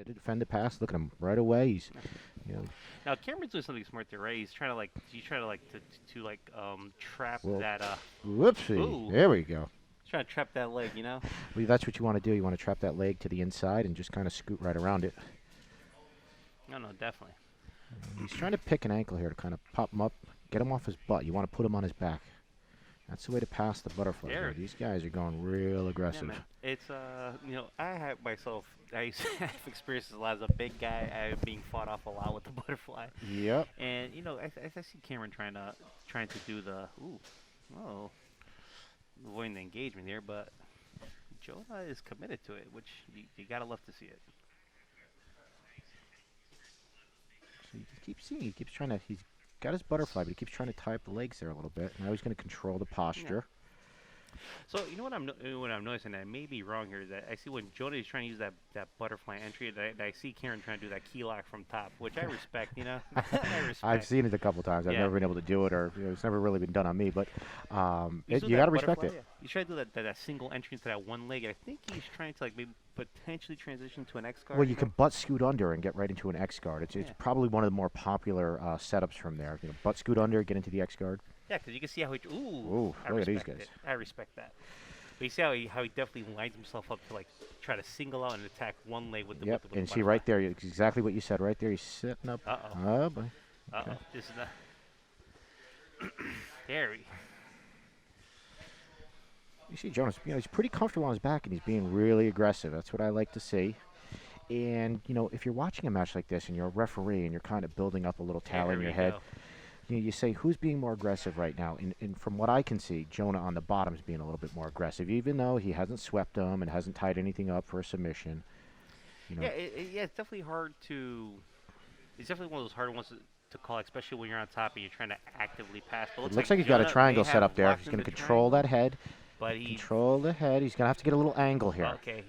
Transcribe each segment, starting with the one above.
to defend the pass. Look at him right away. He's, you know, Now Cameron's doing something smart there, right? He's trying to like to like trap well, that whoopsie. ooh, There we go. he's trying to trap that leg, you know? Well, that's what you want to do. You want to trap that leg to the inside and just kind of scoot right around it. No, no, definitely. He's trying to pick an ankle here to kind of pop him up, get him off his butt. You want to put him on his back. That's the way to pass the butterfly. There. These guys are going real Yeah, aggressive. man. It's I have myself. I used to have experiences a lot as a big guy. I being fought off a lot with the butterfly, Yep. and I see Cameron trying to do the ooh, oh, avoiding the engagement here, but Jonah is committed to it, which you gotta love to see it. So you keep seeing, he keeps trying to, he's got his butterfly, but he keeps trying to tie up the legs there a little bit. Now he's going to control the Yeah. posture. So you know what I'm noticing, and I may be wrong here, is that I see when Jonah is trying to use that butterfly entry, that I see Karen trying to do that key lock from top, which I respect. I respect. I've seen it a couple times. I've Yeah. never been able to do it, or it's never really been done on me. But He's doing you that got to respect butterfly, it. yeah. He's trying to do that single entry into that one leg, and I think he's trying to like maybe potentially transition to an X guard. Well, you can butt scoot under and get right into an X guard. It's Yeah. probably one of the more popular setups from there. Butt scoot under, get into the X guard. Yeah, because you can see how he. Ooh, I look at these respect guys. it. I respect that. But you see how he definitely lines himself up to like try to single out and attack one leg with the Yep, with the and see butterfly. right there, it's exactly what you said right there. He's sitting up. Uh oh. Oh, boy. Uh oh. Okay. This is not. There we. You see Jonas, he's pretty comfortable on his back and he's being really aggressive. That's what I like to see. And, if you're watching a match like this and you're a referee and you're kind of building up a little tally There in your we head, go. you say, who's being more aggressive right now? And from what I can see, Jonah on the bottom is being a little bit more aggressive, even though he hasn't swept him and hasn't tied anything up for a submission. Yeah, it's definitely hard to. It's definitely one of those hard ones to call, especially when you're on top and you're trying to actively pass. But It looks like he's got a Jonah triangle may set have up there. locked He's in going to the control that triangle, head. but he. Control the head. He's going to have to get a little angle here. Okay,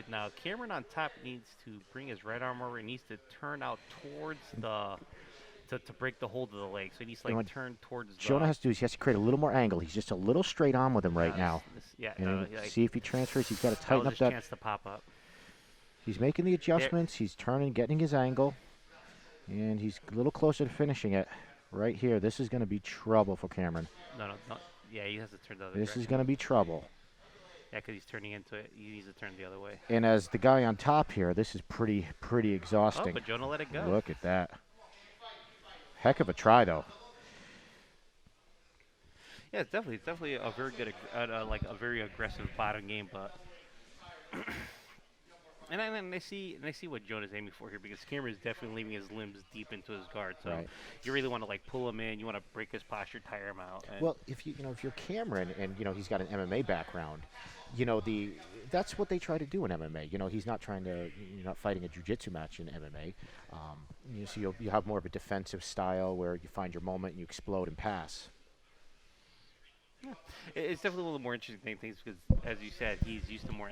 now Cameron on top needs to bring his right arm over. He needs to turn out towards the. To break the hold of the leg, so he needs to like turn towards. Jonah has to do is he has to create a little more angle. He's just a little straight on with him right Yeah, now. yeah, And like, see if he transfers. He's got to that tighten was up his that. chance to pop up. He's making the adjustments. He's turning, getting his angle. And he's a little closer to finishing it right here. This is going to be trouble for Cameron. No. Yeah, he has to turn the other This direction. is going to be trouble. Yeah, because he's turning into it. He needs to turn the other way. And as the guy on top here, this is pretty Oh, exhausting. but Jonah let it go. Look at that. Heck of a try, though. Yeah, it's definitely a very good, like a very aggressive bottom game, but. And I see what Jonah's aiming for here, because Cameron is definitely leaving his limbs deep into his guard. So Right. you really want to like pull him in. You want to break his posture, tire him out. And Well, if if you're Cameron and he's got an MMA background, that's what they try to do in MMA. He's not trying to you're not fighting a jiu-jitsu match in MMA. So you have more of a defensive style where you find your moment and you explode and pass. it's definitely one of the more interesting things because, as you said, he's used to more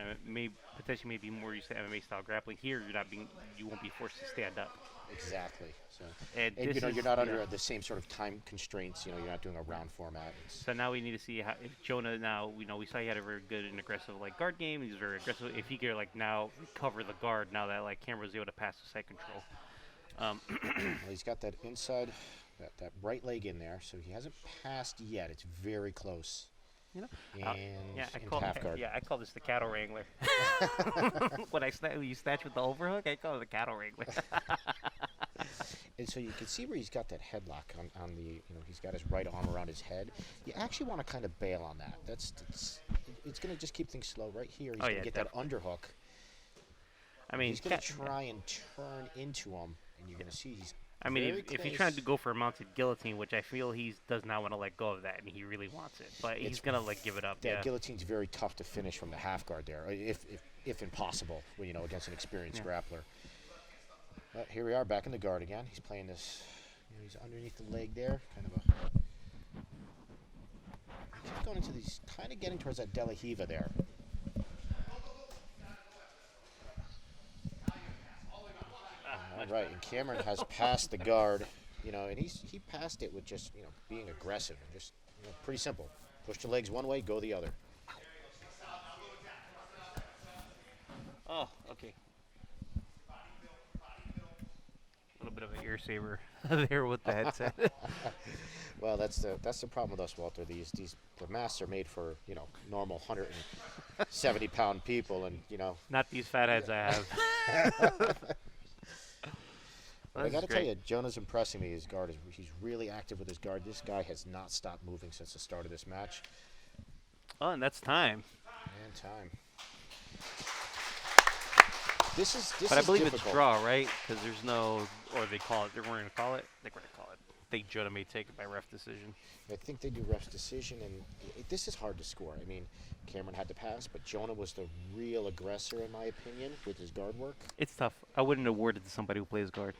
potentially maybe more used to MMA style grappling. Here, you won't be forced to stand up. Exactly. So, And and this you're is- not yeah. under the same sort of time constraints. You're not doing a round format. So now we need to see how if Jonah now we saw he had a very good and aggressive like guard game. He's very aggressive. If he could like now recover the guard now that like Cameron was able to pass the side control. Well, he's got that inside, that right leg in there, so he hasn't passed yet. It's very close. You know, And yeah, into half guard. I call this the cattle wrangler. when you snatch with the overhook, I call it the cattle wrangler. And so you can see where he's got that headlock on the, he's got his right arm around his head. You actually want to kind of bail on that. It's going to just keep things slow. Right here, he's going to get that underhook. I mean, He's going to try and turn into him, and you're going to see he's I mean, very if he's close. trying to go for a mounted guillotine, which I feel he does not want to let go of that, and he really wants it, but he's It's gonna like give it up. That Yeah. guillotine's very tough to finish from the half guard there, if impossible, against an experienced grappler. But here we are back in the guard again. He's playing this. He's underneath the leg there, kind of a. He's going into these, kind of getting towards that De La Hiva there. All right, and Cameron has passed the guard, and he passed it with just being aggressive and just pretty simple. Push the legs one way, go the other. Oh, okay. bit of an ear saver there with the headset. Well, that's the problem with us, Walter. The masks are made for normal 170-pound people, and Not these fat heads I have. But I got to tell you, Jonah's impressing me. His guard he's really active with his guard. This guy has not stopped moving since the start of this match. Oh, and that's time. And time. This But I is believe difficult. it's draw, right? Because there's no, or they call it. They're going to call it. They're going to call it. I think Jonah may take it by ref decision. I think they do ref's decision, and this is hard to score. I mean, Cameron had to pass, but Jonah was the real aggressor, in my opinion, with his guard work. It's tough. I wouldn't award it to somebody who plays guard.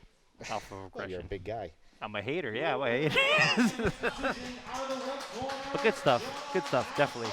Alpha Well, aggression. you're a big guy. I'm a hater. Yeah, I'm a hater. But good stuff. Good stuff. Definitely.